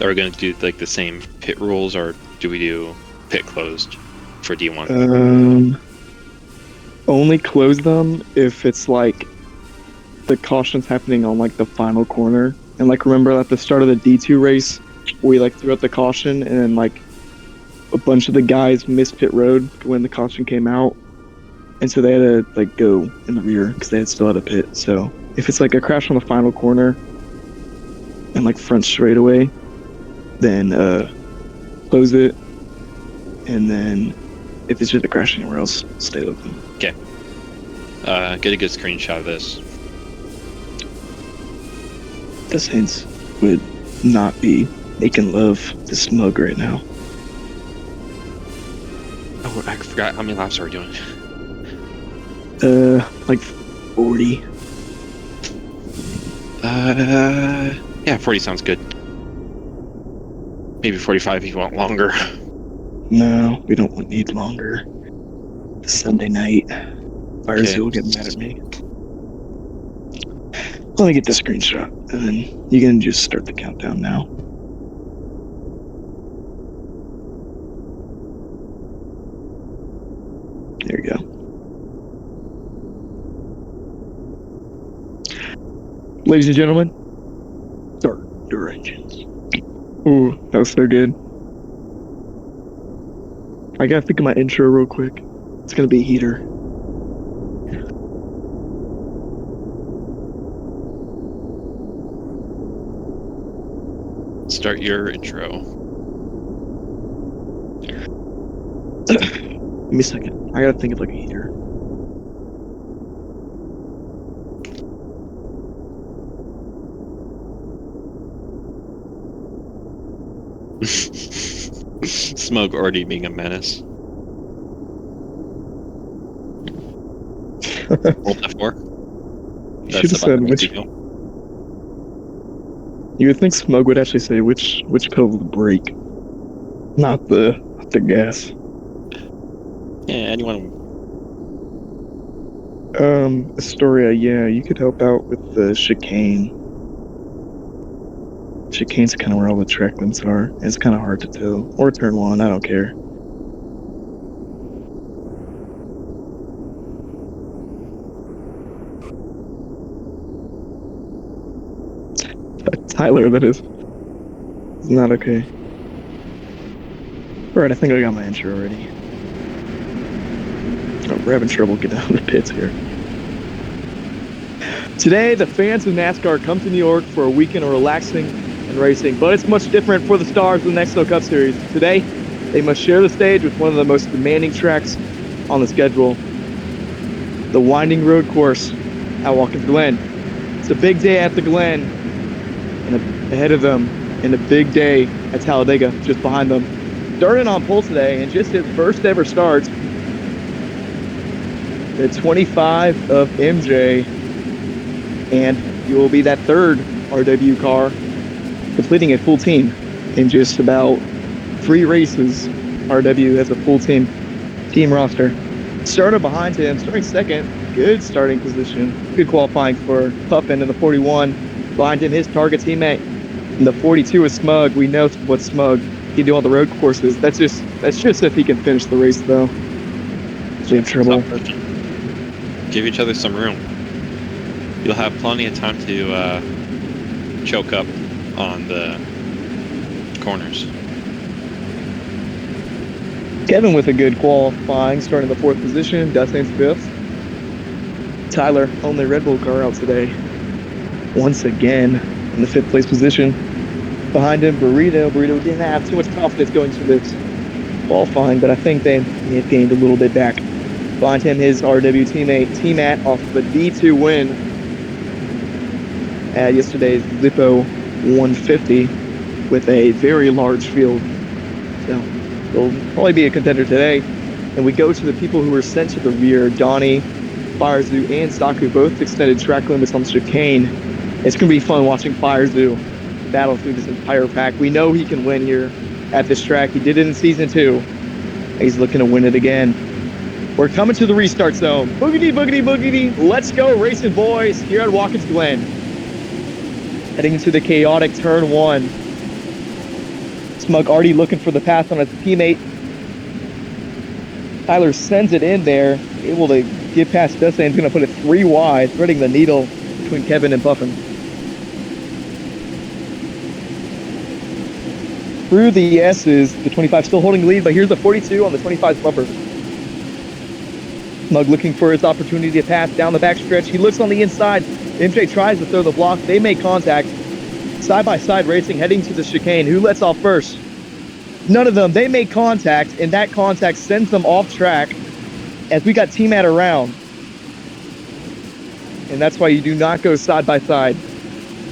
are we going to do like the same pit rules, or do we do pit closed for D1? Only close them if it's like the caution's happening on like the final corner. And like remember at the start of the D2 race, we like threw out the caution and then like a bunch of the guys missed pit road when the caution came out. And so they had to like go in the rear because they had still had a pit. So if it's like a crash on the final corner and like front straightaway, then close it. And then if it's just a crash anywhere else, stay open. Okay. Get a good screenshot of this. The Saints would not be making love to Smug right now. Oh, I forgot how many laps are we doing. Like 40. Yeah, 40 sounds good. Maybe 45 if you want longer. No, we don't need longer. Sunday night. Fires will get mad at me. Let me get the screenshot, and then you can just start the countdown now. There you go. Ladies and gentlemen, start your engines. Ooh, that was so good. I gotta think of my intro real quick. It's gonna be a heater. Start your intro. Give me a second. I gotta think of like a heater. Smug already being a menace. Roll F4. You should have said which. You would think Smug would actually say which pedal to brake, not the gas. Yeah, anyone. Astoria, yeah, you could help out with the chicane. Chicane's kind of where all the track limits are. It's kind of hard to tell. Or turn one, I don't care. Tyler, that is. It's not okay. Alright, I think I got my intro already. Oh, we're having trouble getting out of the pits here. Today, the fans of NASCAR come to New York for a weekend of relaxing and racing, but it's much different for the stars of the Nextel Cup Series. Today, they must share the stage with one of the most demanding tracks on the schedule, the winding road course at Watkins Glen. It's a big day at the Glen, and ahead of them, and a big day at Talladega, just behind them. Starting on pole today, and just his first ever start, the 25 of MJ, and he will be that third RW car, completing a full team in just about 3 races. RW has a full team roster. Starter behind him, starting second, good starting position, good qualifying for Puffin in the 41. Behind him, his target teammate in the 42 is Smug. We know what Smug can do on the road courses. That's just if he can finish the race though. So you have trouble. Give each other some room. You'll have plenty of time to choke up on the corners. Kevin with a good qualifying, starting the 4th position. Dustin's 5th. Tyler, only Red Bull car out today, once again in the 5th place position. Behind him, Burrito didn't have too much confidence going through this qualifying, but I think they have gained a little bit back. Behind him, his RW teammate T-Matt off of a D2 win at yesterday's Zippo 150 with a very large field. So he'll probably be a contender today. And we go to the people who were sent to the rear. Donnie, Firezoo, and Saku both extended track limits on chicane. It's going to be fun watching Firezoo battle through this entire pack. We know he can win here at this track. He did it in Season 2. He's looking to win it again. We're coming to the restart zone. Boogity, boogity, boogity. Let's go racing, boys, here at Watkins Glen. Heading into the chaotic turn 1. Smug already looking for the pass on his teammate. Tyler sends it in there, able to get past Dustin. He's going to put it 3 wide, threading the needle between Kevin and Puffin. Through the S's, the 25 still holding the lead, but here's the 42 on the 25's bumper. Smug looking for his opportunity to pass down the backstretch. He looks on the inside. MJ tries to throw the block. They make contact. Side-by-side racing, heading to the chicane. Who lets off first? None of them. They make contact, and that contact sends them off track as we got team at around. And that's why you do not go side-by-side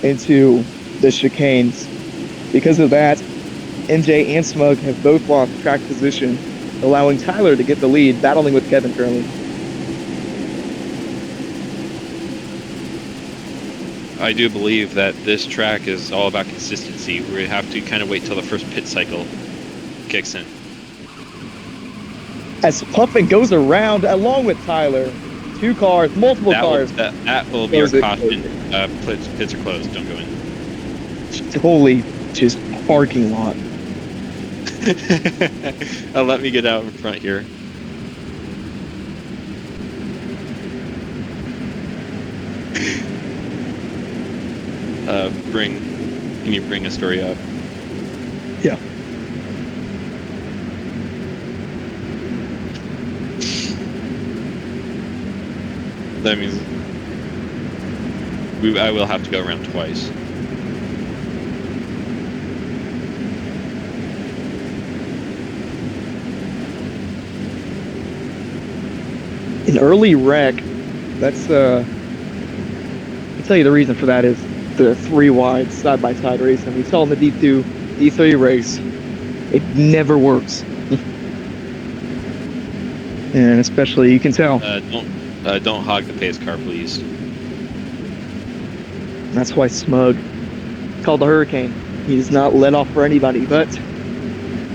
into the chicanes. Because of that, MJ and Smug have both lost track position, allowing Tyler to get the lead, battling with Kevin currently. I do believe that this track is all about consistency. We have to kind of wait till the first pit cycle kicks in. As Puffin goes around along with Tyler, 2 cars, multiple cars. That will be our caution. Pits are closed. Don't go in. Totally just parking lot. Let me get out in front here. Can you bring a story up? Yeah. That means I will have to go around twice. An early wreck, that's I'll tell you the reason for that is the 3 wide side-by-side racing. We saw in the D2, D3 race, it never works. And especially, you can tell. Don't hog the pace car, please. That's why Smug called the Hurricane. He does not let off for anybody, but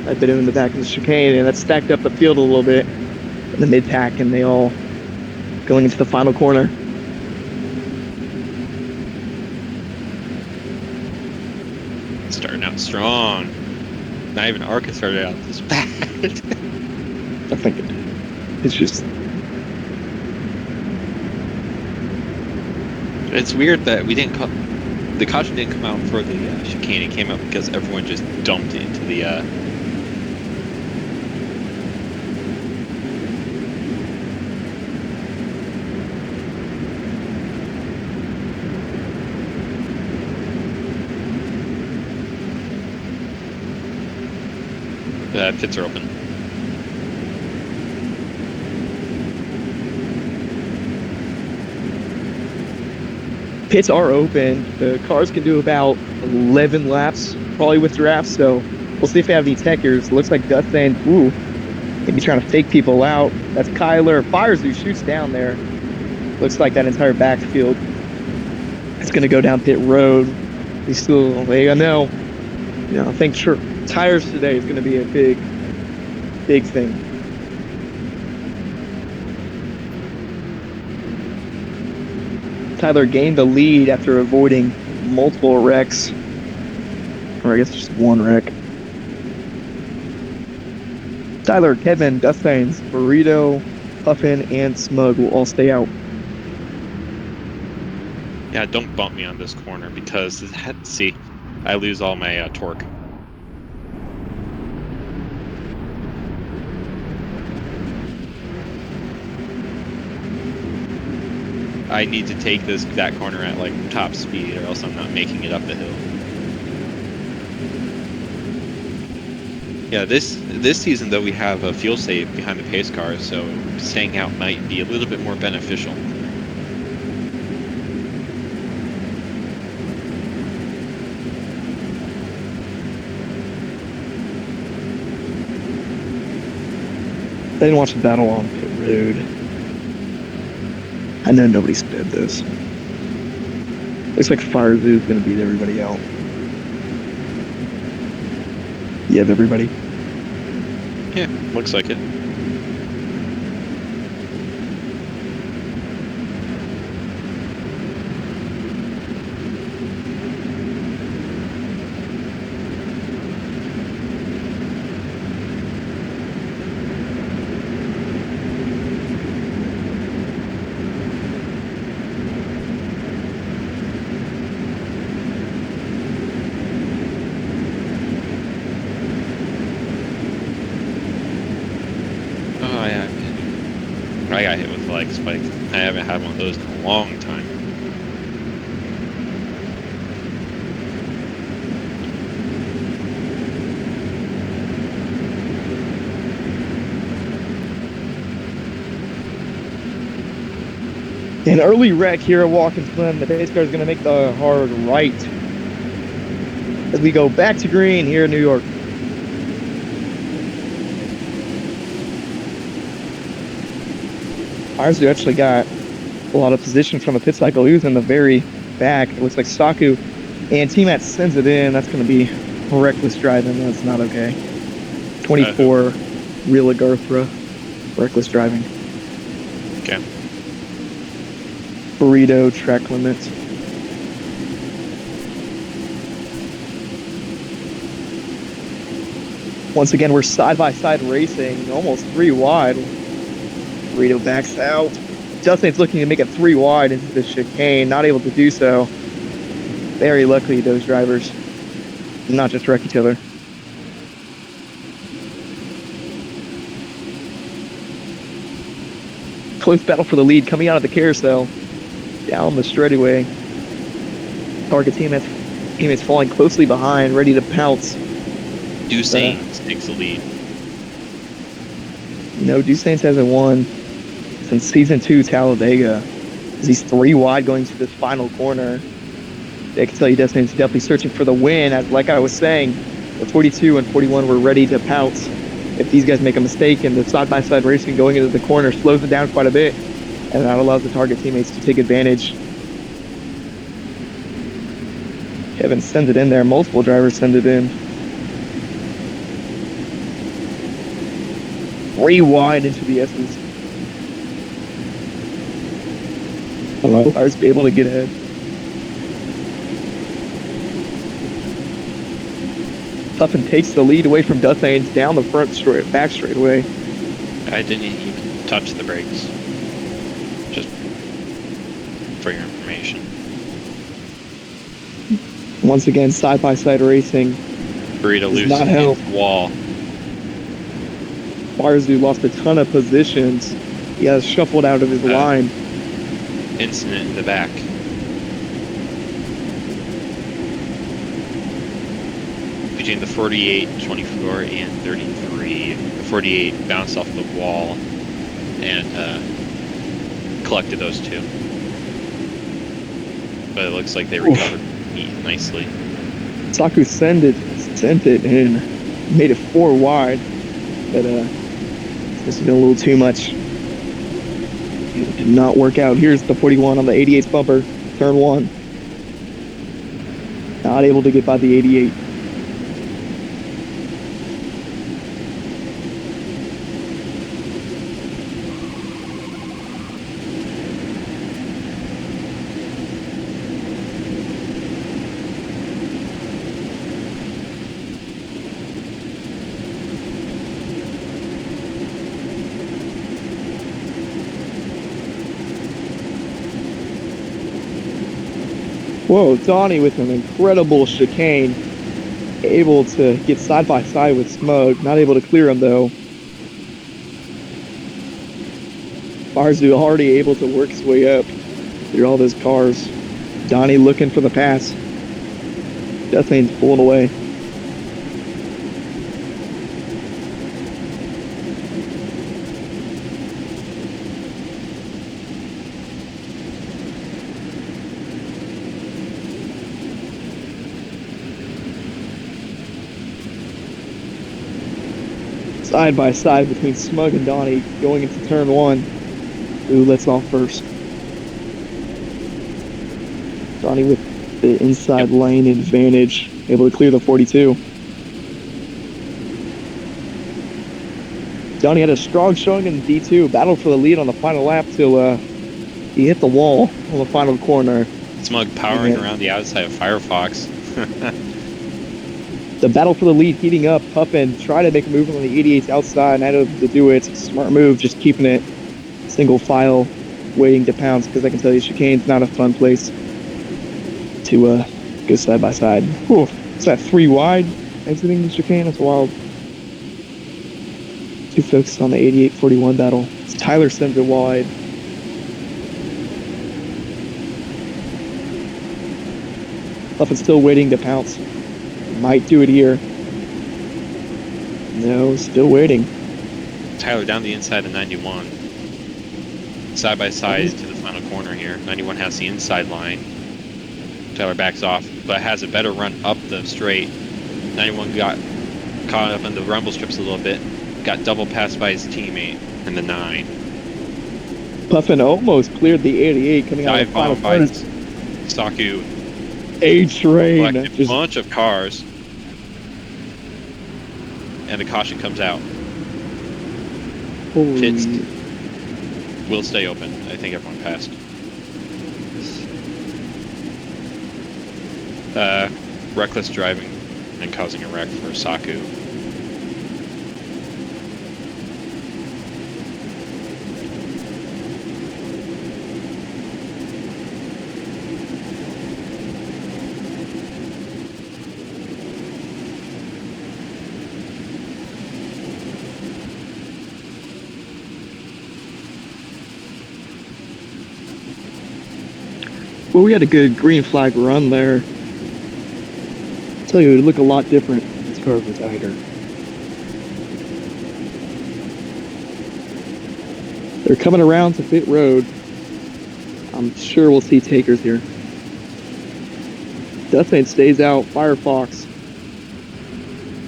I've been in the back of the chicane, and that stacked up the field a little bit in the mid-pack, and they all going into the final corner. Starting out strong. Not even Arca started out this bad. I think it's just... It's weird that we didn't the caution didn't come out for the chicane. It came out because everyone just dumped into the pits are open. Pits are open. The cars can do about 11 laps, probably with drafts, so we'll see if they have any techers. Looks like Gus saying, ooh, maybe trying to fake people out. That's Kyler. Fires who shoots down there. Looks like that entire backfield is going to go down pit road. We still, I know, I think tires today is going to be a big thing. Tyler gained the lead after avoiding multiple wrecks, or I guess just 1 wreck. Tyler, Kevin, Dustains, Burrito, Puffin, and Smug will all stay out. Yeah, don't bump me on this corner because, see, I lose all my torque. I need to take that corner at like top speed, or else I'm not making it up the hill. Yeah, this season though we have a fuel save behind the pace car, so staying out might be a little bit more beneficial. I didn't watch the battle on pit road. I know nobody sped this. Looks like Fire Zoo's gonna beat everybody out. You have everybody? Yeah, looks like it. spike. I haven't had one of those in a long time. An early wreck here at Watkins Glen. The pace car is going to make the hard right as we go back to green here in New York. Ours actually got a lot of position from the pit cycle. He was in the very back. It looks like Saku and T-Mat sends it in. That's going to be reckless driving. That's not okay. 24 Real Agartha. Reckless driving. Okay. Burrito track limits. Once again, we're side-by-side racing, almost 3 wide. Burrito backs out. Dustman's looking to make it 3 wide into the chicane, not able to do so. Very luckily, those drivers did not just wreck each other. Close battle for the lead coming out of the carousel. Down the straightaway. Target teammates falling closely behind, ready to pounce. Dusains takes the lead. No, Dusains hasn't won since season 2 Talladega. He's 3 wide going to this final corner. I can tell you Dusains definitely searching for the win. As like I was saying, the 42 and 41 were ready to pounce. If these guys make a mistake and the side-by-side racing going into the corner slows it down quite a bit, and that allows the target teammates to take advantage. Kevin sends it in there. Multiple drivers send it in. 3 wide into the S's. Hello. Ours be able to get ahead. Tuffin takes the lead away from Duthanes down the back straightaway. I didn't even touch the brakes. Just for your information. Once again, side-by-side racing. Burrito loses the wall. Barzu lost a ton of positions. He has shuffled out of his line. Incident in the back. Between the 48, 24, and 33. The 48 bounced off the wall and collected those 2. But it looks like they recovered nicely. Saku sent it and made it 4 wide. But this has been a little too much. It did not work out. Here's the 41 on the 88's bumper, turn 1. Not able to get by the 88. Whoa, Donnie with an incredible chicane. Able to get side by side with Smug. Not able to clear him though. Barzu already able to work his way up through all those cars. Donnie looking for the pass. Duthane's pulling away. Side by side between Smug and Donnie going into turn 1. Who lets off first? Donnie with the inside lane advantage, able to clear the 42. Donnie had a strong showing in D2, battled for the lead on the final lap till he hit the wall on the final corner. Smug powering around the outside of Firefox. The battle for the lead heating up. Puffin tried to make a move on the 88's outside, not able to do it. Smart move, just keeping it single file, waiting to pounce, because I can tell you chicane's not a fun place to go side by side. Whew. Is that 3 wide exiting the chicane? That's wild. Too focused on the 88-41 battle. Tyler sends it wide. Puffin still waiting to pounce. Might do it here. No, still waiting. Tyler down the inside of 91. Side by side to the final corner here. 91 has the inside line. Tyler backs off, but has a better run up the straight. 91 got caught up in the rumble strips a little bit. Got double passed by his teammate in the 9. Puffin almost cleared the 88 coming out of Dive the final bomb by corner. Saku. A-Train. Collected a bunch of cars. And the caution comes out. Pits will stay open. I think everyone passed. Reckless driving and causing a wreck for Saku. Well, we had a good green flag run there. I'll tell you, it would look a lot different if this car was tighter. They're coming around to pit road. I'm sure we'll see takers here. Dustman stays out. Firefox,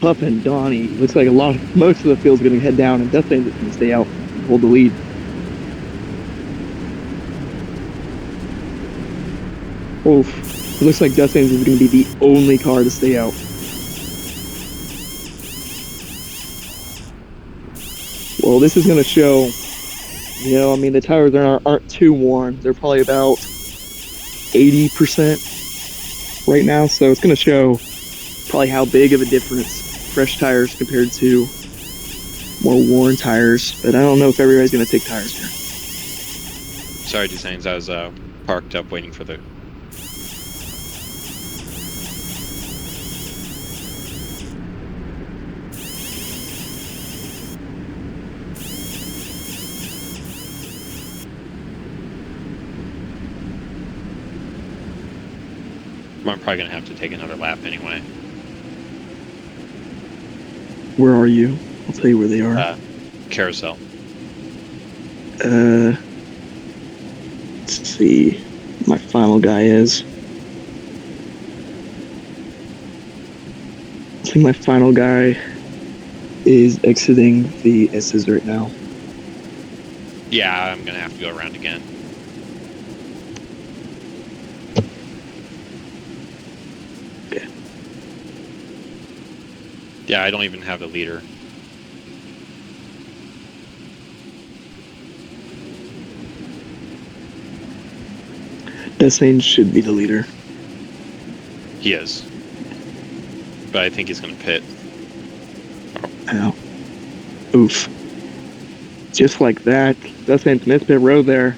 Puffin, Donnie. Looks like most of the field's going to head down, and Dustman's going to stay out and hold the lead. Oof. It looks like Dustman's is going to be the only car to stay out. Well, this is going to show, I mean, the tires aren't too worn. They're probably about 80% right now, so it's going to show probably how big of a difference fresh tires compared to more worn tires. But I don't know if everybody's going to take tires here. Sorry, Desains, I was parked up waiting for the... I'm probably going to have to take another lap anyway. Where are you? I'll tell you where they are. Carousel. Let's see. My final guy is. I think my final guy is exiting the S's right now. Yeah, I'm going to have to go around again. Okay. Yeah, I don't even have the leader. Dessane should be the leader. He is. But I think he's going to pit. Ow. Oof. Just like that, Dessane's missed pit road there.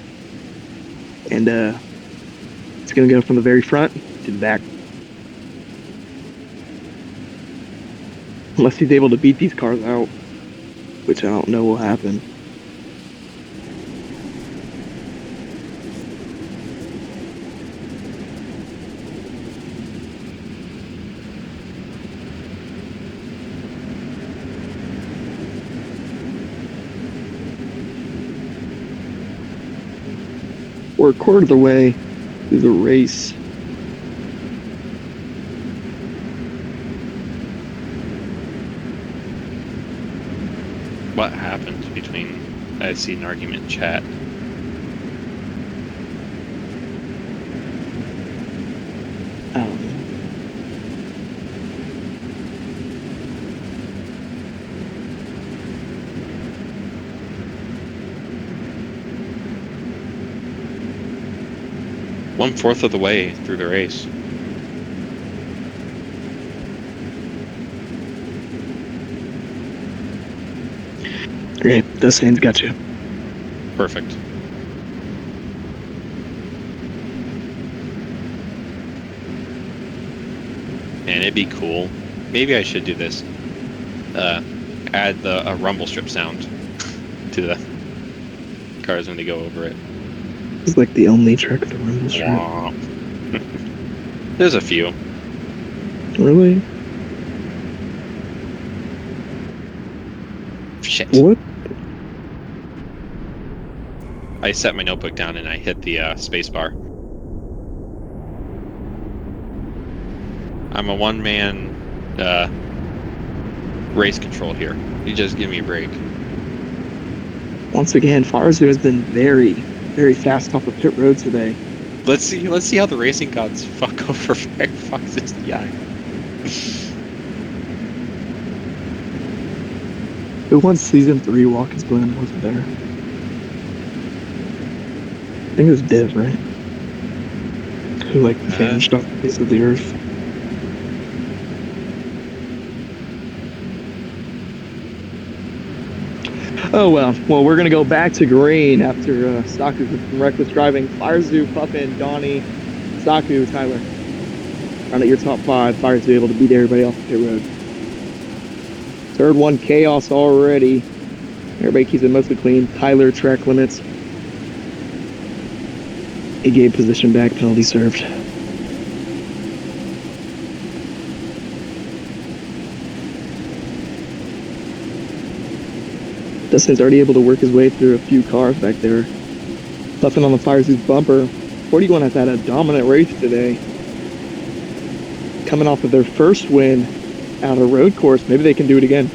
And it's going to go from the very front to the back. Unless he's able to beat these cars out, which I don't know will happen. We're a quarter of the way through the race. What happened between... I see an argument in chat. One-fourth of the way through the race. Great, Dessane's got you. Perfect. And it'd be cool. Maybe I should do this. Add a rumble strip sound to the cars when they go over it. It's like the only track of the rumble strip. There's a few. Really? Shit. What? I set my notebook down and I hit the space bar. I'm a one-man race control here. You just give me a break. Once again, Farzu has been very, very fast off the pit road today. Let's see how the racing gods fuck over Firefox's DI. Who won season 3 Watkins Glen wasn't there? I think it was Div, right? Who like vanished off the face of the earth. Oh well. Well, we're gonna go back to green after Saku from reckless driving. Firezoo, Puffin, Donnie, Saku, Tyler. Round at your top 5. Firezoo able to beat everybody off the pit road. Third one, chaos already. Everybody keeps it mostly clean. Tyler, track limits. He gave position back, penalty served. Dustin's already able to work his way through a few cars back there. Puffin on the Firezoo's bumper. 41 has had a dominant race today. Coming off of their first win out of road course. Maybe they can do it again.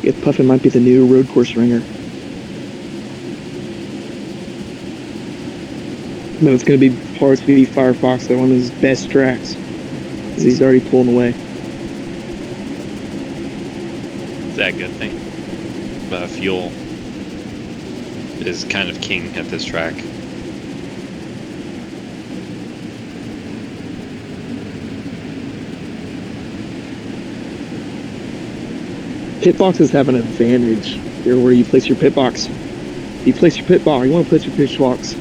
If Puffin might be the new road course ringer. But it's going to be Parts V Firefox, one of his best tracks. Because he's already pulling away. Is that a good thing? Fuel is kind of king at this track. Pitboxes have an advantage here where you place your pitbox. You place your pit bar, you want to place your pitbox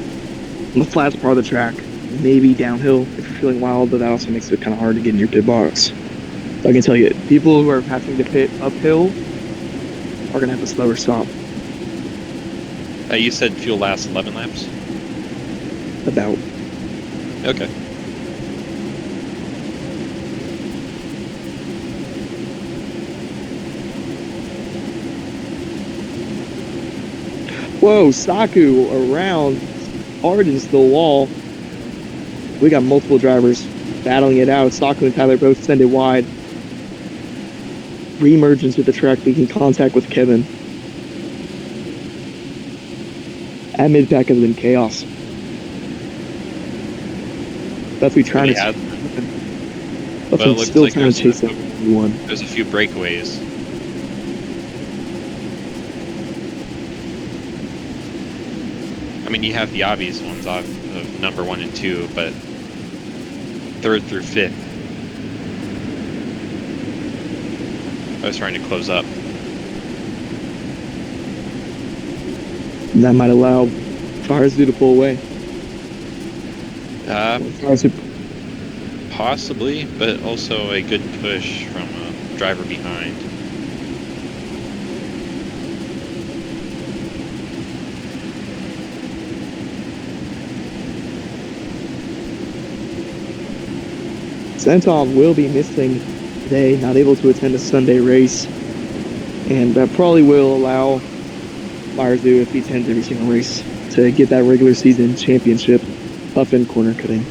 on the flat part of the track, maybe downhill if you're feeling wild, but that also makes it kind of hard to get in your pit box. So I can tell you, people who are having to pit uphill are going to have a slower stop. You said fuel lasts 11 laps? About. Okay. Whoa, Saku around, hardens the wall. We got multiple drivers battling it out. Saku and Tyler both send it wide. Re-emerge into the track, making contact with Kevin. At mid-pack has been chaos. That's we trying to. But it looks still like trying to chase that one. There's a few breakaways. I mean, you have the obvious ones of number 1 and 2, but 3rd through 5th. I was trying to close up. That might allow Firezoo to pull away. Possibly, but also a good push from a driver behind. Sentom will be missing today, not able to attend a Sunday race. And that probably will allow Firezoo, if he attends every single race, to get that regular season championship. Puffin corner cutting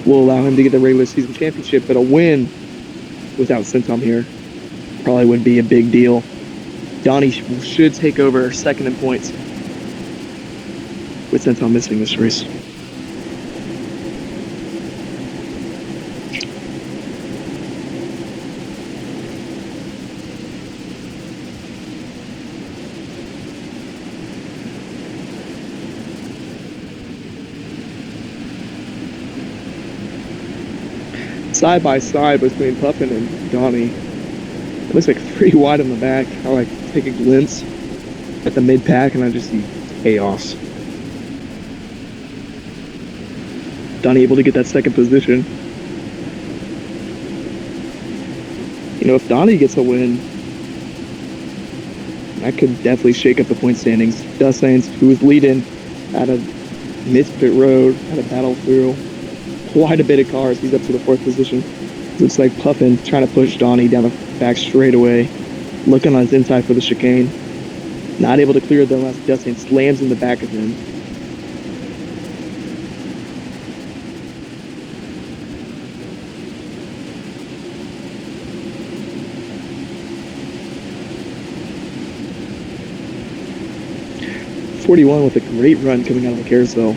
will allow him to get the regular season championship, but a win without Sentom here probably would be a big deal. Donnie should take over second in points with Sentom missing this race. Side by side between Puffin and Donnie. It looks like 3 wide on the back. I like take a glimpse at the mid pack and I just see chaos. Donnie able to get that second position. You know, if Donnie gets a win, That could definitely shake up the point standings. Dust Saints, who was leading out of Misfit Road, had a battle through quite a bit of cars. He's up to the 4th position. Looks like Puffin trying to push Donnie down the back straightaway, looking on his inside for the chicane. Not able to clear the last Dust Saint slams in the back of him. .41 with a great run coming out of the carousel.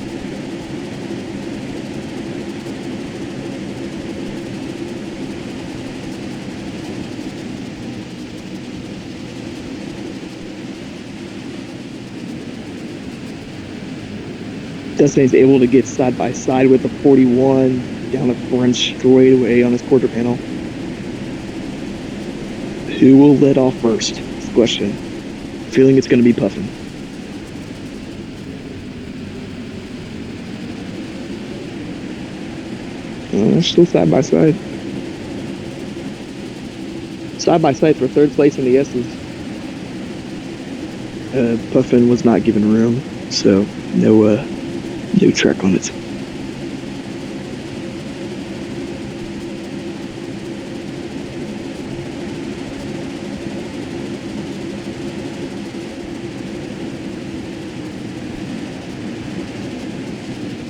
Dustin is able to get side by side with the 41 down the front straightaway on his quarter panel. Who will let off first? That's the question. Feeling it's going to be Puffin. Still side by side. Side by side for 3rd place in the S's. Puffin was not given room, so no track limits.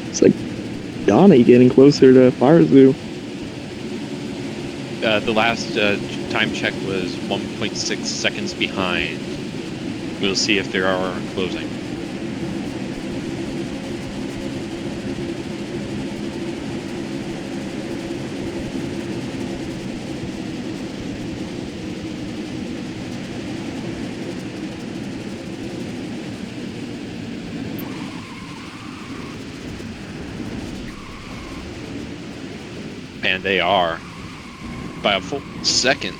It's like Donnie getting closer to Fire Zoo. The last time check was 1.6 seconds behind. We'll see if there are closing. And they are by a full second.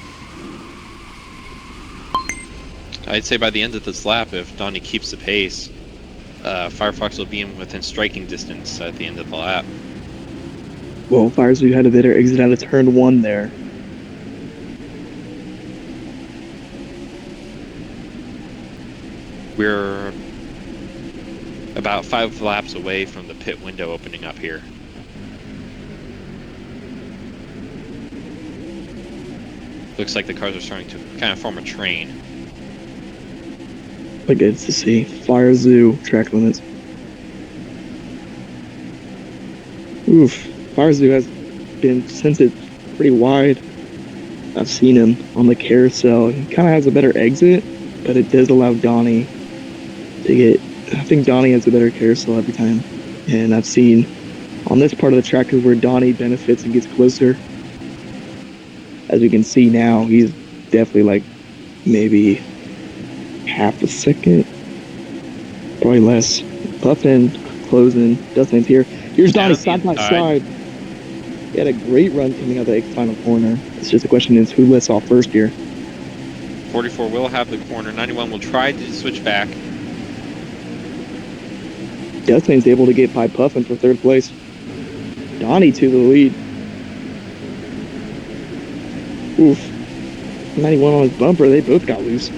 I'd say by the end of this lap, if Donnie keeps the pace, Firefox will be within striking distance at the end of the lap. Well, Fire Zoo had a better exit out of turn 1 there. We're about 5 laps away from the pit window opening up here. Looks like the cars are starting to kind of form a train. But good to see. Fire Zoo track limits. Oof. Fire Zoo has been, since it's pretty wide, I've seen him on the carousel. He kind of has a better exit, but it does allow Donnie to get, I think Donnie has a better carousel every time. And I've seen on this part of the track is where Donnie benefits and gets closer. As we can see now, he's definitely like maybe half a second, probably less. Puffin closing, Dustin's here. Here's Donnie side by side. He had a great run coming out of the final corner. It's just the question is who lets off first here. 44 will have the corner. 91 will try to switch back. Dustin's able to get by Puffin for 3rd place. Donnie to the lead. Oof. 91 on his bumper, they both got loose.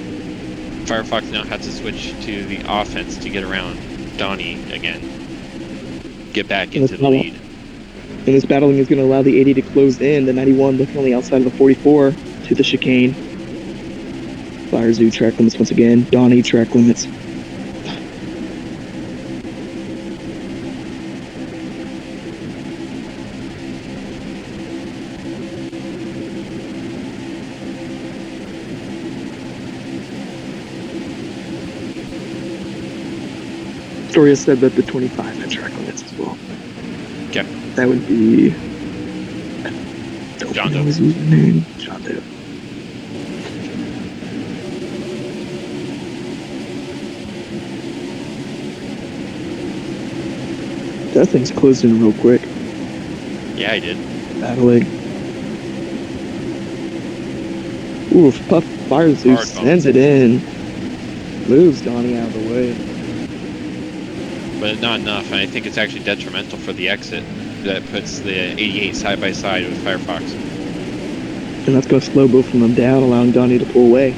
Firefox now has to switch to the offense to get around Donnie again. Get back into the lead. And this battling is going to allow the 80 to close in. The 91 looking on the outside of the 44 to the chicane. Fire Zoo track limits once again. Donnie track limits. Storia said that the 25 had track limits as well. Okay. That would be John Doe. His username. John Doe. That thing's closed in real quick. Yeah, I did. Battling. Oof, Puff Fire Zoo sends it in. Moves Donnie out of the way. But not enough, and I think it's actually detrimental for the exit that puts the 88 side by side with Firefox. And that's going to slow both of them down, allowing Donnie to pull away.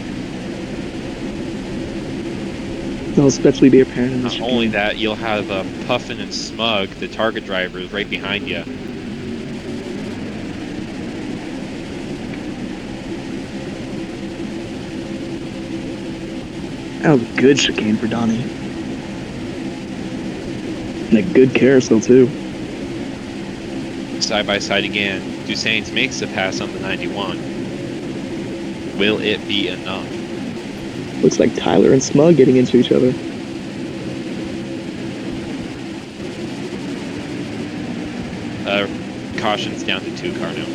They'll especially be apparent in the Not only chicane. that, you'll have Puffin and Smug, the target drivers, right behind you. That was a good chicane for Donnie. And a good carousel, too. Side by side again. Dusains makes the pass on the 91. Will it be enough? Looks like Tyler and Smug getting into each other. Caution's down to 2 car now.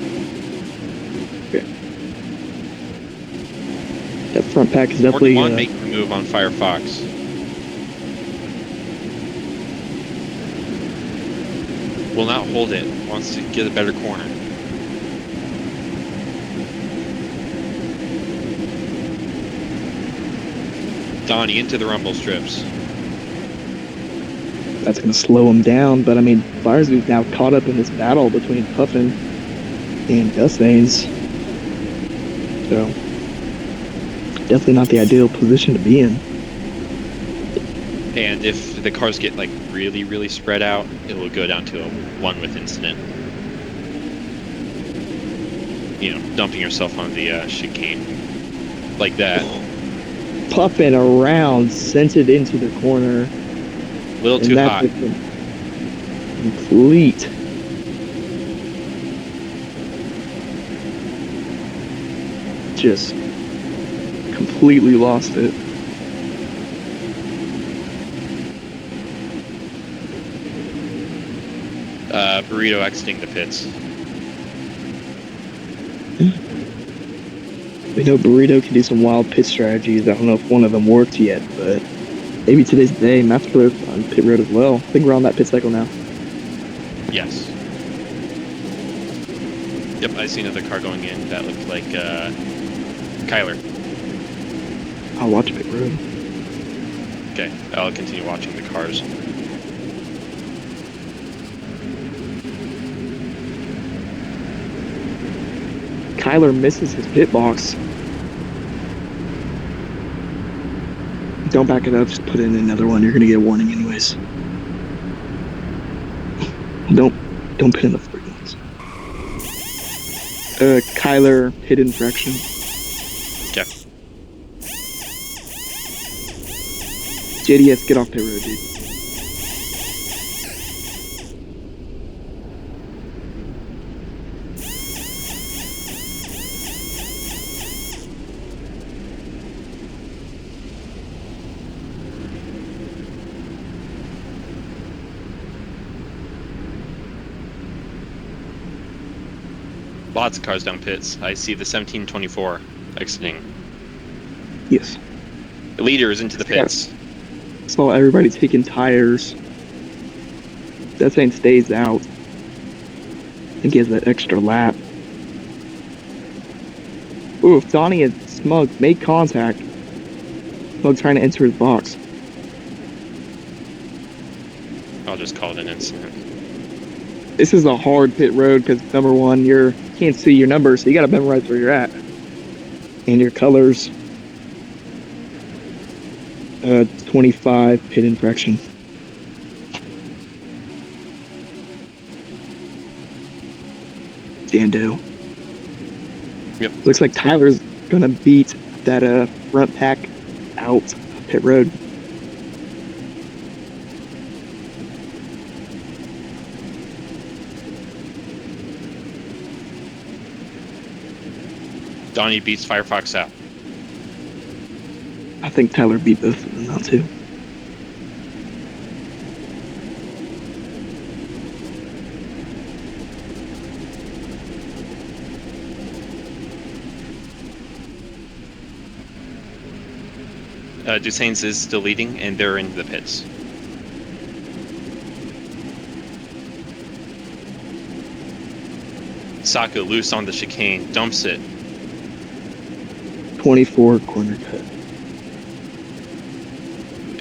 Okay. That front pack is definitely... 41 making the move on Firefox. Will not hold it. Wants to get a better corner. Donnie into the rumble strips. That's going to slow him down, but I mean, Firezo's now caught up in this battle between Puffin and Dustains. So, definitely not the ideal position to be in. And if the cars get like really, really spread out, it will go down to a 1 with incident. You know, dumping yourself on the chicane like that. Puffin around, sent it into the corner. A little too hot. Complete. Just completely lost it. Burrito exiting the pits. We know Burrito can do some wild pit strategies. I don't know if one of them worked yet, but maybe today's the day. Matt's on pit road as well. I think we're on that pit cycle now. Yes. Yep, I see another car going in. That looked like Kyler. I'll watch pit road. Okay, I'll continue watching the cars. Kyler misses his pit box. Don't back it up, just put in another one. You're gonna get a warning anyways. Don't pit in the free ones. Kyler pit infraction. Okay. JDS, get off pit road, dude. Lots of cars down pits. I see the 1724 exiting. Yes. The leader is into the pits. Saw everybody taking tires. That thing stays out and gives that extra lap. Ooh, if Donnie and Smug make contact, Smug trying to enter his box. I'll just call it an incident. This is a hard pit road because number one, you can't see your numbers, so you got to memorize where you're at and your colors. 25 pit infraction. Dando. Yep. Looks like Tyler's gonna beat that front pack out pit road. Donnie beats Firefox out. I think Tyler beat both of them now too. Dusains is still leading, and they're in the pits. Sako loose on the chicane, dumps it. 24 corner cut.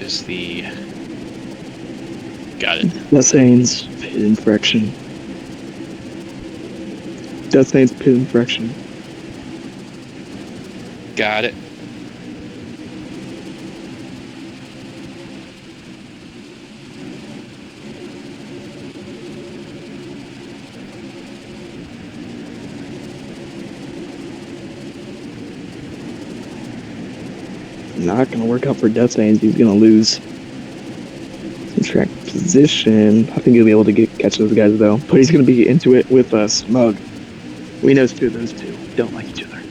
Is the... Got it. Dusains pit infraction. Dusains pit infraction. Got it. not going to work out for Death Saints. He's going to lose some track position. I think he'll be able to catch those guys, though. But he's going to be into it with Smug. We know two of those two don't like each other.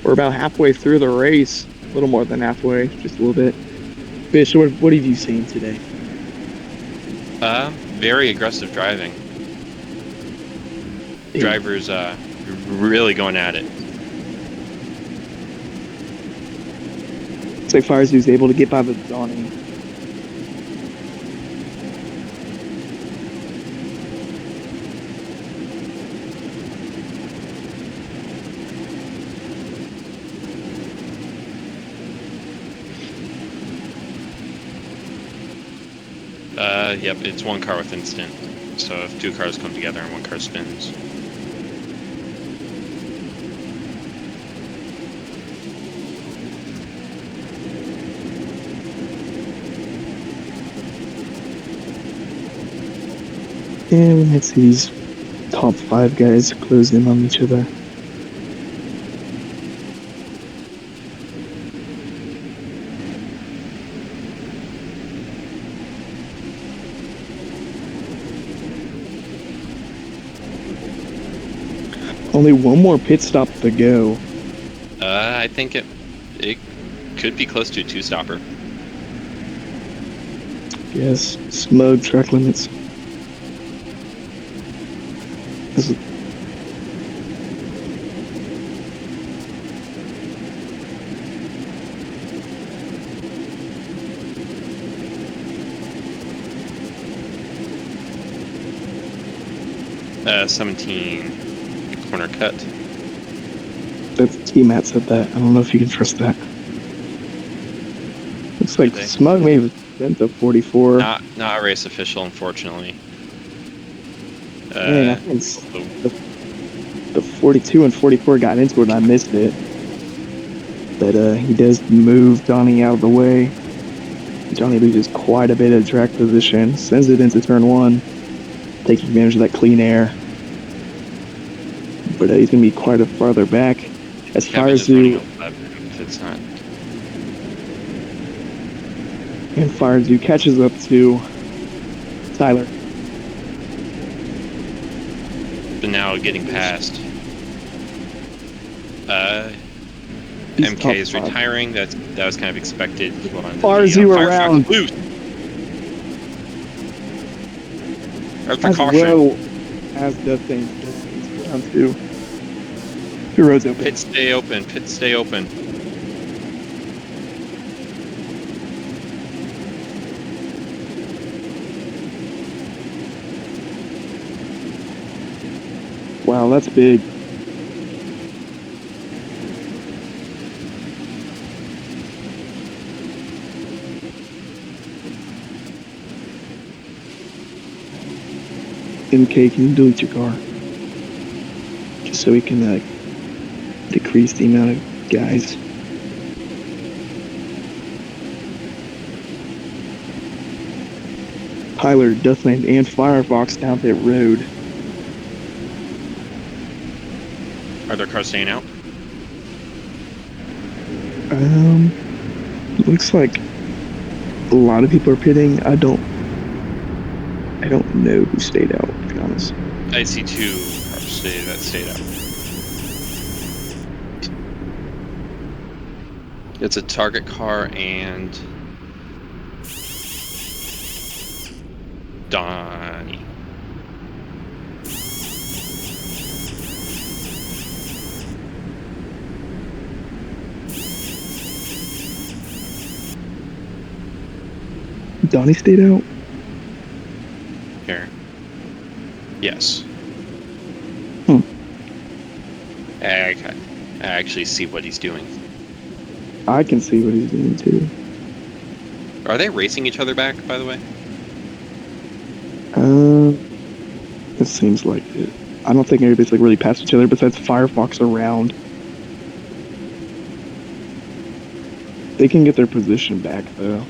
We're about halfway through the race. A little more than halfway, just a little bit. Fish, what have you seen today? Very aggressive driving. Drivers really going at it. It's like Firezo's able to get by the Donnie. Yep, it's one car with instant. So if two cars come together and one car spins. And it's these top 5 guys closing in on each other. Only one more pit stop to go. I think it could be close to a 2-stopper. Yes, Smug track limits. This is 17 corner cut. That's T-Matt said that. I don't know if you can trust that. Looks like Smug may have been to 44. Not a race official, unfortunately. Man, I think the 42 and 44 got into it and I missed it. But he does move Donnie out of the way. Johnny loses quite a bit of track position, sends it into turn 1, taking advantage of that clean air. But he's going to be quite a farther back. As Firezu it's not. And Firezu catches up to Tyler. But now getting past. MK is retiring. That was kind of expected. Firezu around. Loose. As well as Death Saints round 2. 2 roads open. Pit stay open. Pit stay open. Wow, that's big. MK, can you delete your car? Just so we can decrease the amount of guys. Tyler, Deathland, and Firefox down that road. Are their cars staying out? Looks like a lot of people are pitting. I don't know who stayed out, to be honest. I see 2 cars that stayed out. It's a target car and Donnie. Donnie stayed out? Here. Yes. I actually see what he's doing. I can see what he's doing too. Are they racing each other back, by the way? It seems like it. I don't think anybody's like really past each other besides Firefox around. They can get their position back, though. I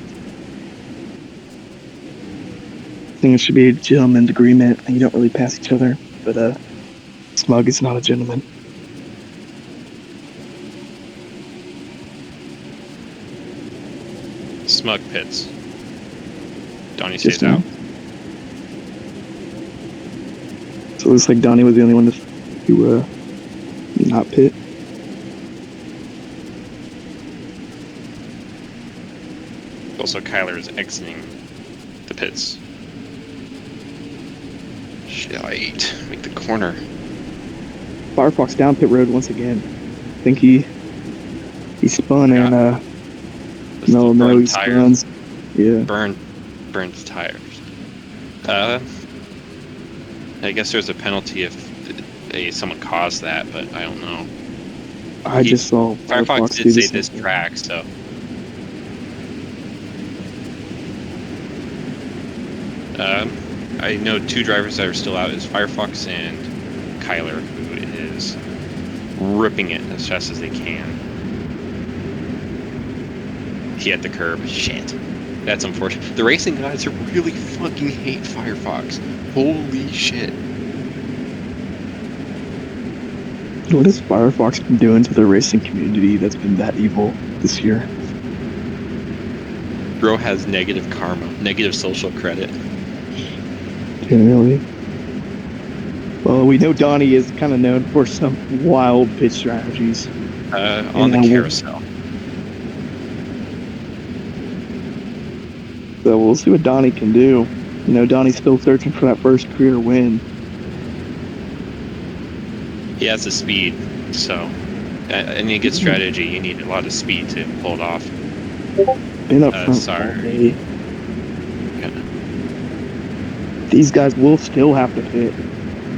think it should be a gentleman's agreement, and you don't really pass each other. But Smug is not a gentleman. Smug pits. Donnie Just stays out. now. So it looks like Donnie was the only one to not pit. Also, Kyler is exiting the pits. Shite. Make the corner. Firefox down pit road once again. I think he spun Yeah. and Let's no, burn he tires. spins. Yeah. Burns tires. I guess there's a penalty if someone caused that, but I don't know. I just saw Firefox do did the say same this thing. track, so. I know two drivers that are still out is Firefox and Kyler, who is ripping it as fast as they can. He hit the curb. Shit. That's unfortunate. The racing guys really fucking hate Firefox. Holy shit. What has Firefox been doing to the racing community that's been that evil this year? Bro has negative karma, negative social credit. Really? Well, we know Donnie is kind of known for some wild pitch strategies. On the carousel. So we'll see what Donnie can do. You know, Donnie's still searching for that first career win. He has the speed, so any good strategy, you need a lot of speed to pull it off. Been up front sorry. all day. These guys will still have to fit,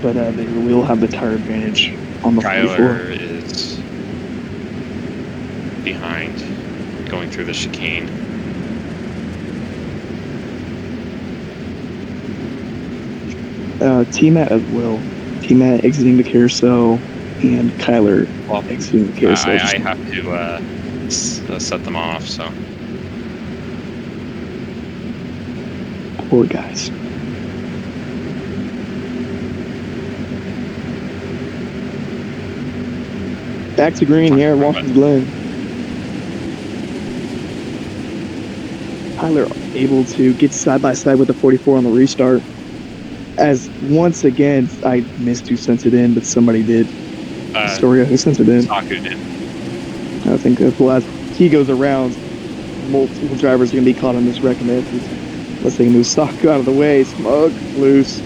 but they will have the tire advantage on the 44. Kyler is behind, going through the chicane. T-Matt as well. T-Matt exiting the carousel, and Kyler exiting the carousel. I have to set them off, so. Poor guys. Back to green here at Watkins Glen. Tyler able to get side by side with the 44 on the restart. As once again, I missed who sent it in, but somebody did. Astoria, who sent it in? Saku did. I think that's the last. He goes around. Multiple drivers are going to be caught in this wreck, and let's say move Saku out of the way. Smug loose.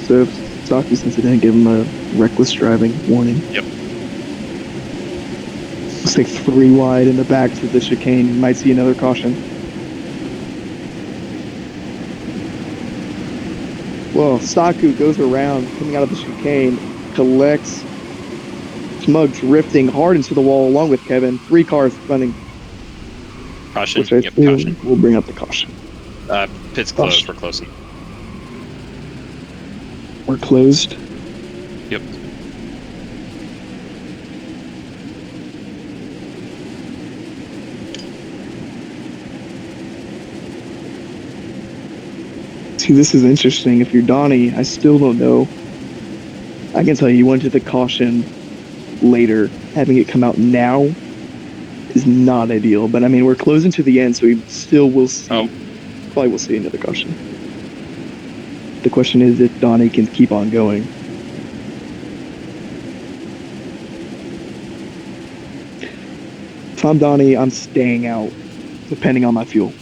So if Saku sent it in, give him a reckless driving warning. Yep. Looks like 3 wide in the back to the chicane. You might see another caution. Well, Saku goes around, coming out of the chicane, collects. Smug drifting hard into the wall along with Kevin. 3 cars running. Caution. Which I Yep, feel caution. will bring up the caution. Pit's closed. We're closing. We're closed. Yep. See, this is interesting. If you're Donnie, I still don't know. I can tell you went to the caution later. Having it come out now is not ideal. But I mean, we're closing to the end, so we still will see. Probably will see another caution. The question is if Donnie can keep on going. If I'm Donnie, I'm staying out, depending on my fuel.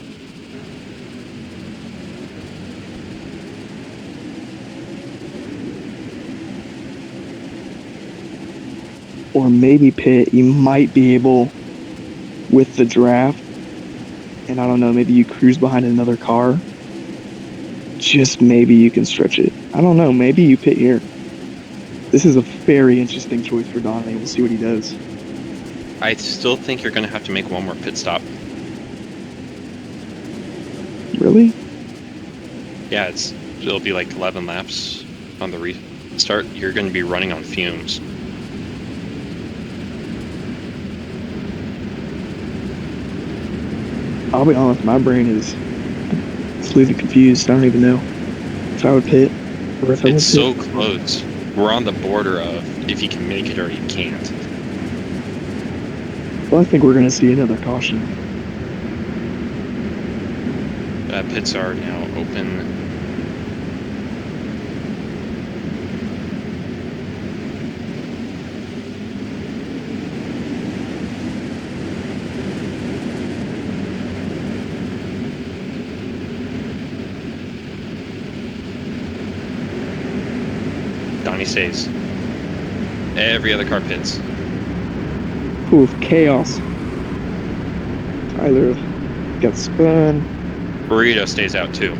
Or maybe pit, you might be able, with the draft, and I don't know, maybe you cruise behind another car. Just maybe you can stretch it. I don't know, maybe you pit here. This is a very interesting choice for Donnie. We'll see what he does. I still think you're going to have to make one more pit stop. Really? Yeah, it'll be like 11 laps on the restart. You're going to be running on fumes. I'll be honest, my brain is completely confused. I don't even know if I would pit or if I It's would so pit. close. We're on the border of if you can make it or you can't. Well, I think we're going to see another caution. Pits are now open. Donnie stays. Every other car pits. Ooh, chaos. Tyler got spun. Burrito stays out too.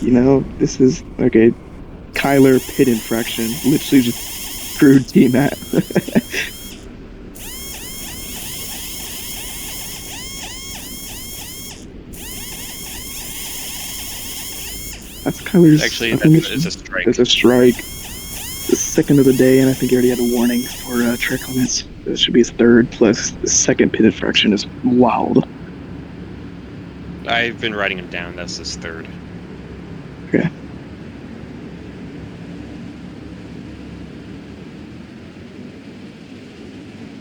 You know, this is like a Kyler pit infraction. Literally just screwed T-Matt. That's Kyler's. Actually, I think it's a strike. it's a strike. The second of the day, and I think he already had a warning for track limits. This should be his third, plus the second pit infraction is wild. I've been writing him down. That's his third. Okay.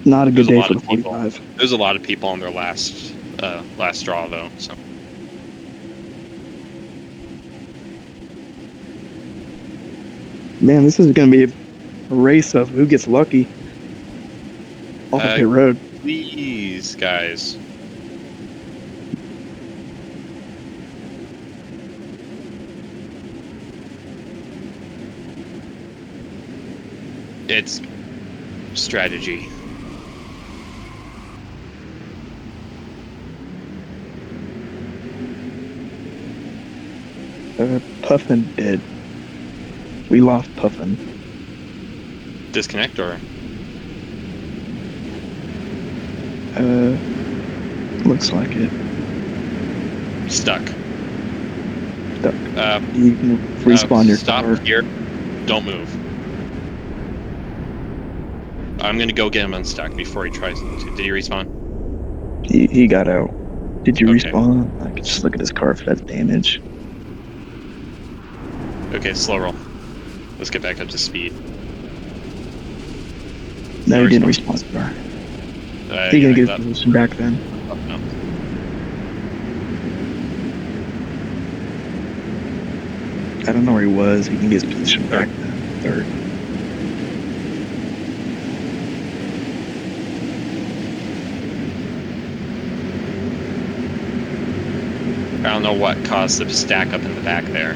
Not a good day for the 45. There's a lot of people on their last draw though. So Man, this is going to be a race of who gets lucky off of pit road. Please, guys. It's strategy. Puffin dead. We lost Puffin. Disconnect or? Looks like it. Stuck. Stuck. You can respawn your stop car. Here. Don't move. I'm gonna go get him unstuck before he tries to. Did he respawn? He got out. Did you Okay. respawn? I can just look at his car if that's damage. Okay, slow roll. Let's get back up to speed. No, he didn't respawn his car. He's gonna get his position back then. Oh, no. I don't know where he was. He can get his position back then. Third. I don't know what caused the stack up in the back there.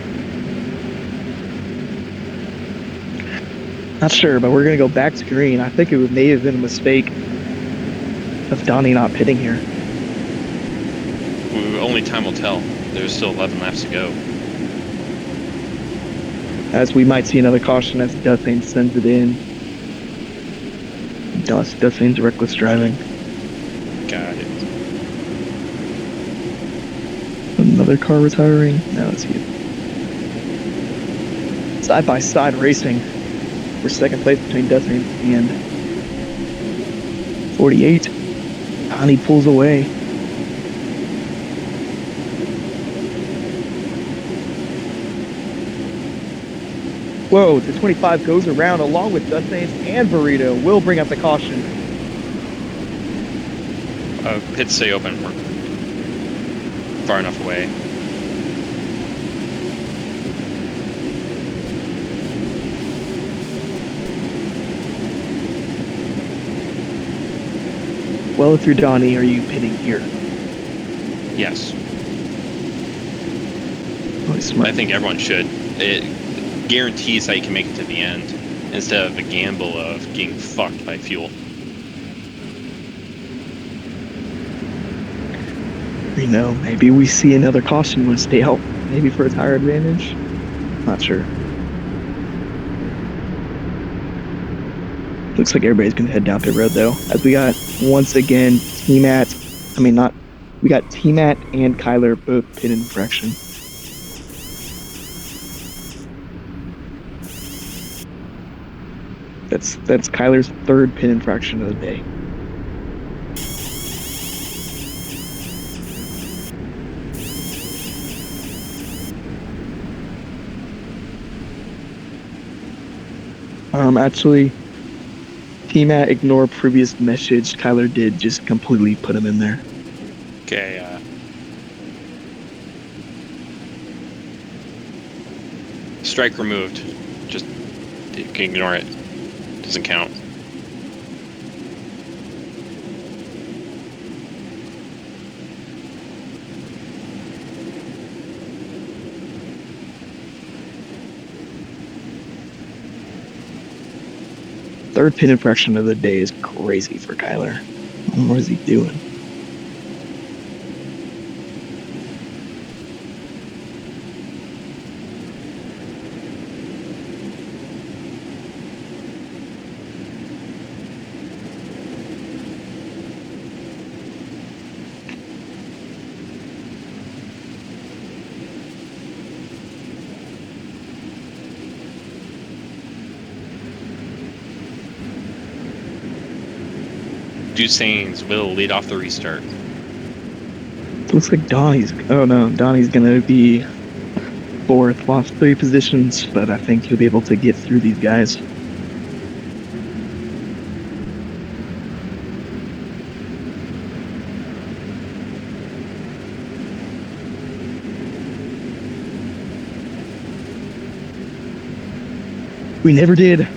Not sure, but we're gonna go back to green. I think it may have been a mistake of Donnie not pitting here. Only time will tell. There's still 11 laps to go. As we might see another caution as Duthane sends it in. Duthane's reckless driving. Got it. Another car retiring. No, it's you. Side by side racing. We're second place between Duthane and 48. Donnie pulls away. Whoa, the 25 goes around along with Duthane and Burrito. Will bring up the caution. Pits stay open. We're far enough away. Well, if you're Donnie, are you pitting here? Yes. Oh, I think everyone should. It guarantees that you can make it to the end instead of the gamble of getting fucked by fuel. You know, maybe we see another caution when stay out. Maybe for a tire advantage. Not sure. Looks like everybody's gonna head down pit road though, as we got once again T-Matt. We got T-Matt and Kyler both pit infraction. That's Kyler's third pin infraction of the day. Actually, Team at ignore previous message. Kyler did just completely put him in there. Okay, strike removed. Just, you can ignore it. Doesn't count. Third pin infraction of the day is crazy for Kyler. What is he doing? Dusains will lead off the restart. Looks like Donnie's. Oh no, Donnie's gonna be fourth. Lost 3 positions, but I think he'll be able to get through these guys. We never did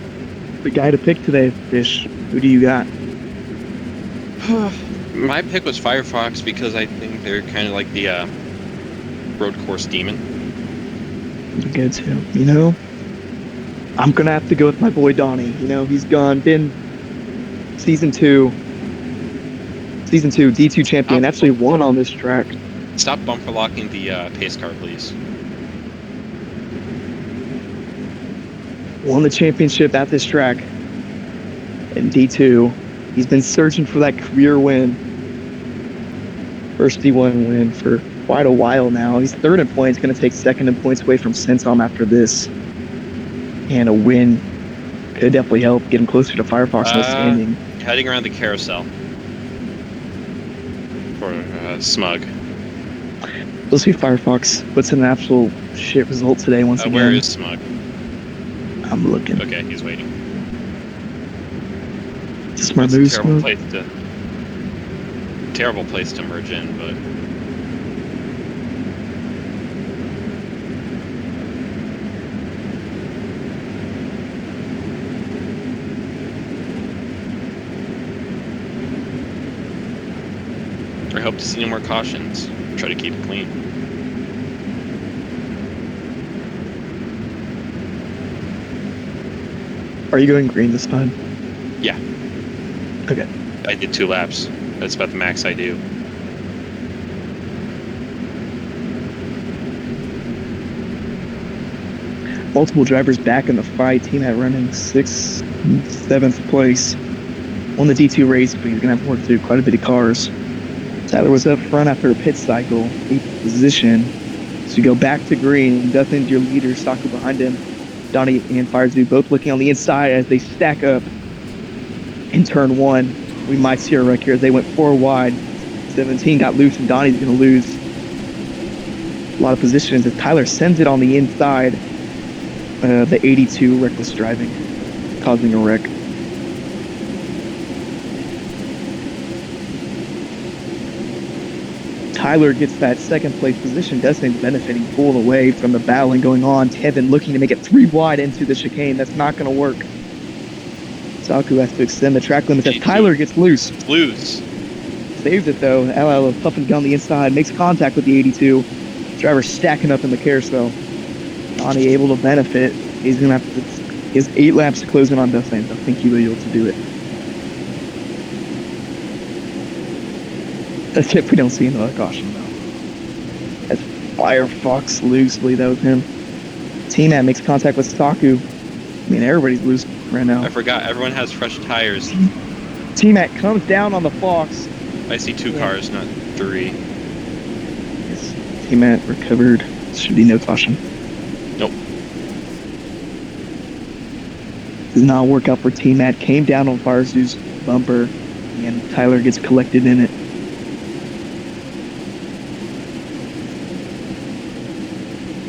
the guy to pick today, Fish. Who do you got? My pick was Firefox because I think they're kind of like the road course demon. Good too. You know, I'm gonna have to go with my boy Donnie. You know, he's been season 2 D2 champion. Actually won on this track. Stop bumper locking the pace car, please. Won the championship at this track in D2. He's been searching for that career win. First D1 win for quite a while now. He's third in points, going to take second in points away from Sensom after this. And a win could definitely help get him closer to Firefox in the standing. Heading around the carousel for Smug. We'll see if Firefox puts in an absolute shit result today once again. Where is Smug? I'm looking. Okay, he's waiting. Smart move, Smug. Terrible place to merge in, but I hope to see no more cautions. Try to keep it clean. Are you going green this time? Yeah. Okay. I did 2 laps. That's about the max I do. Multiple drivers back in the fight. Team at running 6th, 7th place. Won the D2 race, but he's going to have to work through quite a bit of cars. Tyler was up front after a pit cycle, 8th position. So you go back to green. Dustin's your leader, Saku behind him. Donnie and Firezu both looking on the inside as they stack up in turn 1. We might see a wreck here as they went 4 wide. 17 got loose, and Donnie's going to lose a lot of positions as Tyler sends it on the inside. The 82 reckless driving, causing a wreck. Tyler gets that second place position. Dustin's benefiting, pulling away from the battling going on. Tevin looking to make it 3 wide into the chicane. That's not going to work. Saku has to extend the track limit as Tyler gets loose. Saves it though. LL puffing down the inside, makes contact with the 82. Driver stacking up in the carousel. Donnie able to benefit. He's gonna have to. He has 8 laps to close in on Dustin. I think he'll be able to do it. That's if we don't see another caution though. As Firefox loosely, that was him. T-Man makes contact with Saku. I mean, everybody's loose right now. I forgot, everyone has fresh tires. T-Mac comes down on the Fox. I see 2 cars, not 3. Yes. T-Mac recovered. Should be no caution. Nope. Does not work out for Team Matt. Came down on Farzu's bumper, and Tyler gets collected in it.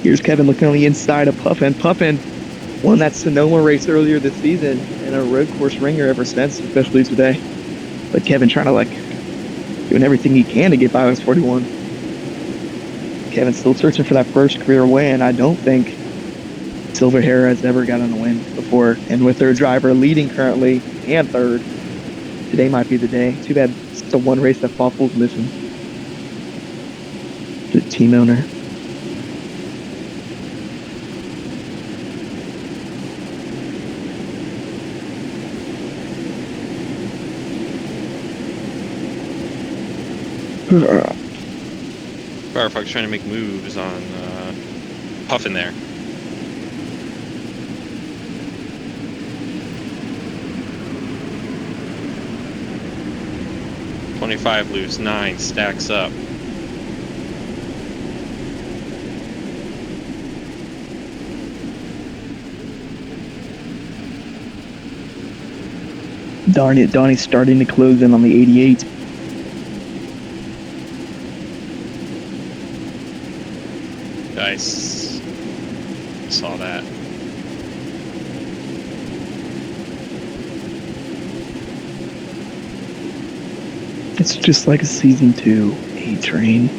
Here's Kevin looking on the inside of Puffin. Puffin won that Sonoma race earlier this season and a road course ringer ever since, especially today. But Kevin trying to doing everything he can to get by with 41. Kevin's still searching for that first career win. I don't think Silver Hair has ever gotten a win before. And with their driver leading currently and third, today might be the day. Too bad it's the one race that Fawful's missing. The team owner. Firefox trying to make moves on Puffin there. .25 loose, 9 stacks up. Darn it, Donnie's starting to close in on the 88. Nice. Saw that. It's just like a season 2 A-Train.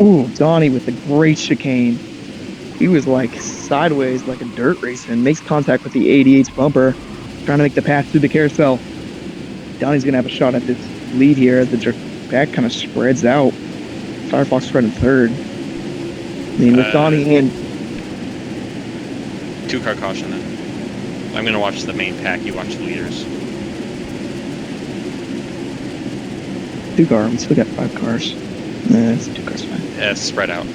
Ooh, Donnie with a great chicane. He was like sideways like a dirt racer and makes contact with the 88's bumper, trying to make the pass through the carousel. Donnie's going to have a shot at this lead here as the back kind of spreads out. Firefox running third. I mean, with Donnie in. 2-car caution then. I'm going to watch the main pack, you watch the leaders. 2-car, we still got 5 cars. Nah, it's 2 cars fine. Yeah, it's spread out.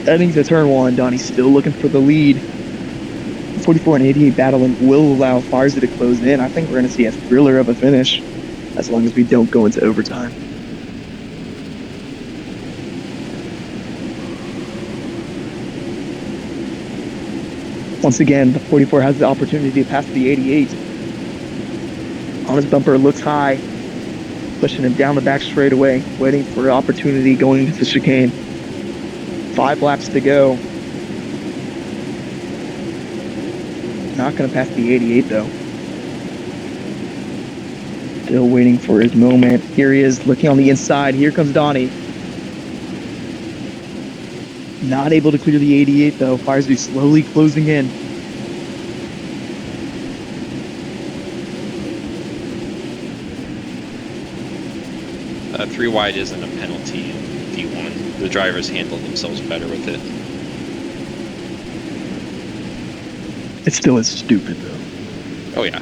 Heading to turn 1, Donnie's still looking for the lead. 44 and 88 battling will allow Farza to close in. I think we're going to see a thriller of a finish as long as we don't go into overtime. Once again, the 44 has the opportunity to pass the 88. On his bumper, looks high, pushing him down the back straightaway, waiting for an opportunity going into the chicane. 5 laps to go. Not going to pass the 88 though. Still waiting for his moment. Here he is looking on the inside. Here comes Donnie. Not able to clear the 88 though. Firesu slowly closing in. Three wide isn't a penalty in D1. The drivers handle themselves better with it. It still is stupid though. Oh yeah,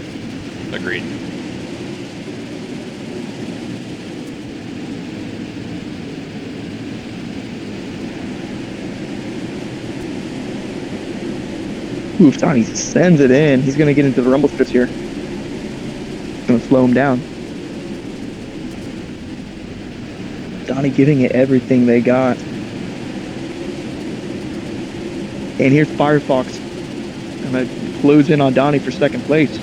agreed. Ooh, if Donnie sends it in, he's going to get into the rumble strips here. Going to slow him down. Donnie giving it everything they got. And here's Firefox. Going to close in on Donnie for second place.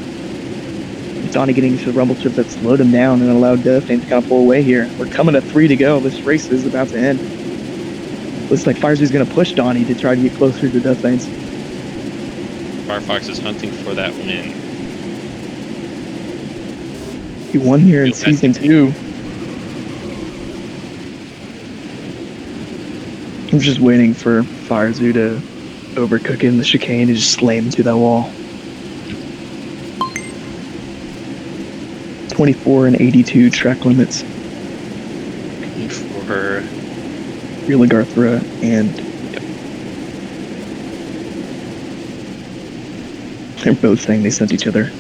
Donnie getting into the rumble strips that slowed him down and allowed Duffane to kind of pull away here. We're coming to 3 to go. This race is about to end. Looks like Firesu's going to push Donnie to try to get closer to Duffane's. Firefox is hunting for that win. He won here in season 2. I'm just waiting for Firezu to overcook him in the chicane and just slam into that wall. 24 and 82 track limits. For Real Garthra and they're both saying they sent each other.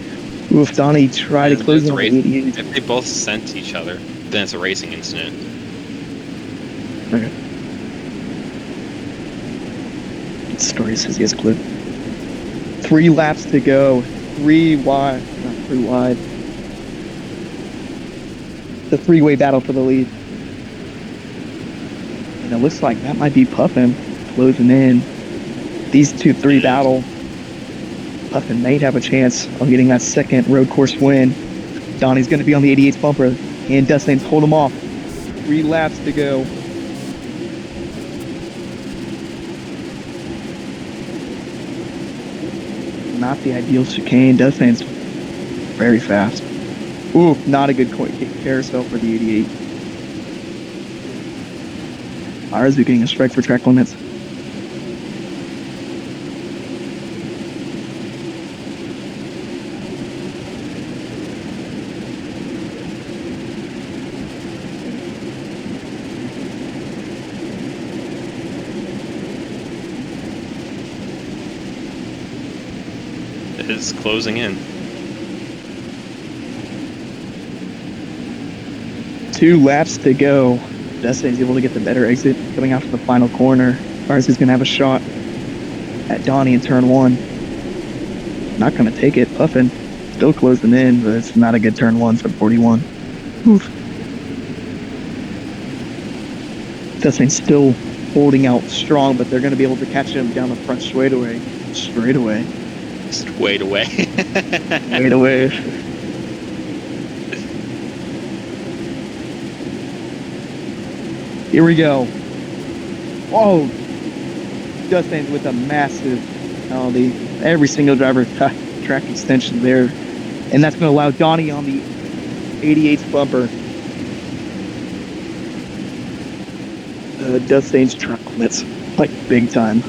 Ooh, if Donnie tried to close on the 88. If they both sent each other, then it's a racing incident. Okay. The story says he has clue. 3 laps to go. 3 wide. Not 3 wide. the three-way battle for the lead. And it looks like that might be Puffin closing in. These 2-3 battle. Puffin might have a chance of getting that second road course win. Donnie's going to be on the 88th bumper, and Dustlane's hold him off. 3 laps to go. Not the ideal chicane. Dustlane's very fast. Ooh, not a good carousel for the 88. Arazu getting a strike for track limits. Is closing in. 2 laps to go. Dustlane's able to get the better exit coming out from the final corner. Arazu's going to have a shot at Donnie in turn 1. Not going to take it. Puffin still closing in, but it's not a good turn 1 for 41. Oof. Dustlane's still holding out strong, but they're going to be able to catch him down the front straightaway. Straightaway. Wait away. Wait away. Here we go. Oh, Dustlane's with a massive penalty. Every single driver track extension there, and that's going to allow Donnie on the 88th bumper. Dustlane's track limits like big time.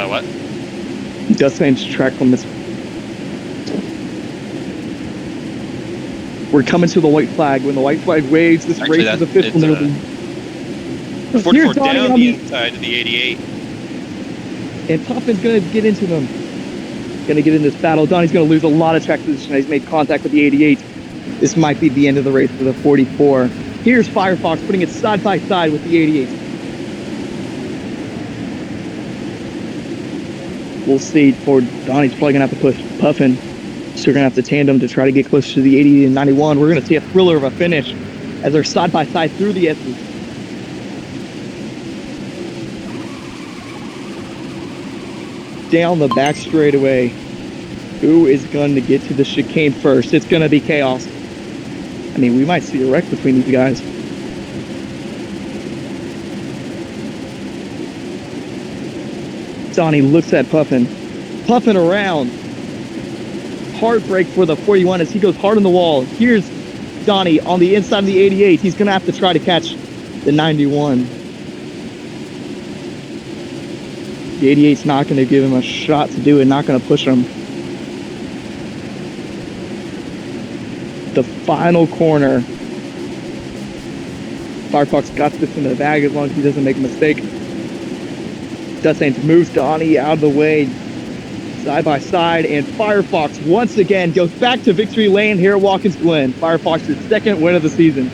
What? Dustlane's track limits. We're coming to the white flag. When the white flag waves, this race is official. 44 down the inside of the 88. And Puffin's going to get into them. Going to get in this battle. Donnie's going to lose a lot of track position. He's made contact with the 88. This might be the end of the race for the 44. Here's Firefox putting it side by side with the 88. We'll see. For Donnie's probably going to have to push Puffin. So we're going to have to tandem to try to get closer to the 80 and 91. We're going to see a thriller of a finish as they're side by side through the S's. Down the back straightaway. Who is going to get to the chicane first? It's going to be chaos. I mean, we might see a wreck between these guys. Donnie looks at Puffin. Puffin around. Heartbreak for the 41 as he goes hard on the wall. Here's Donnie on the inside of the 88. He's going to have to try to catch the 91. The 88's not going to give him a shot to do it, not going to push him. The final corner. Firefox got this in the bag as long as he doesn't make a mistake. Dustlane's moves Donnie out of the way. Side by side, and Firefox once again goes back to victory lane here at Watkins Glen. Firefox's second win of the season.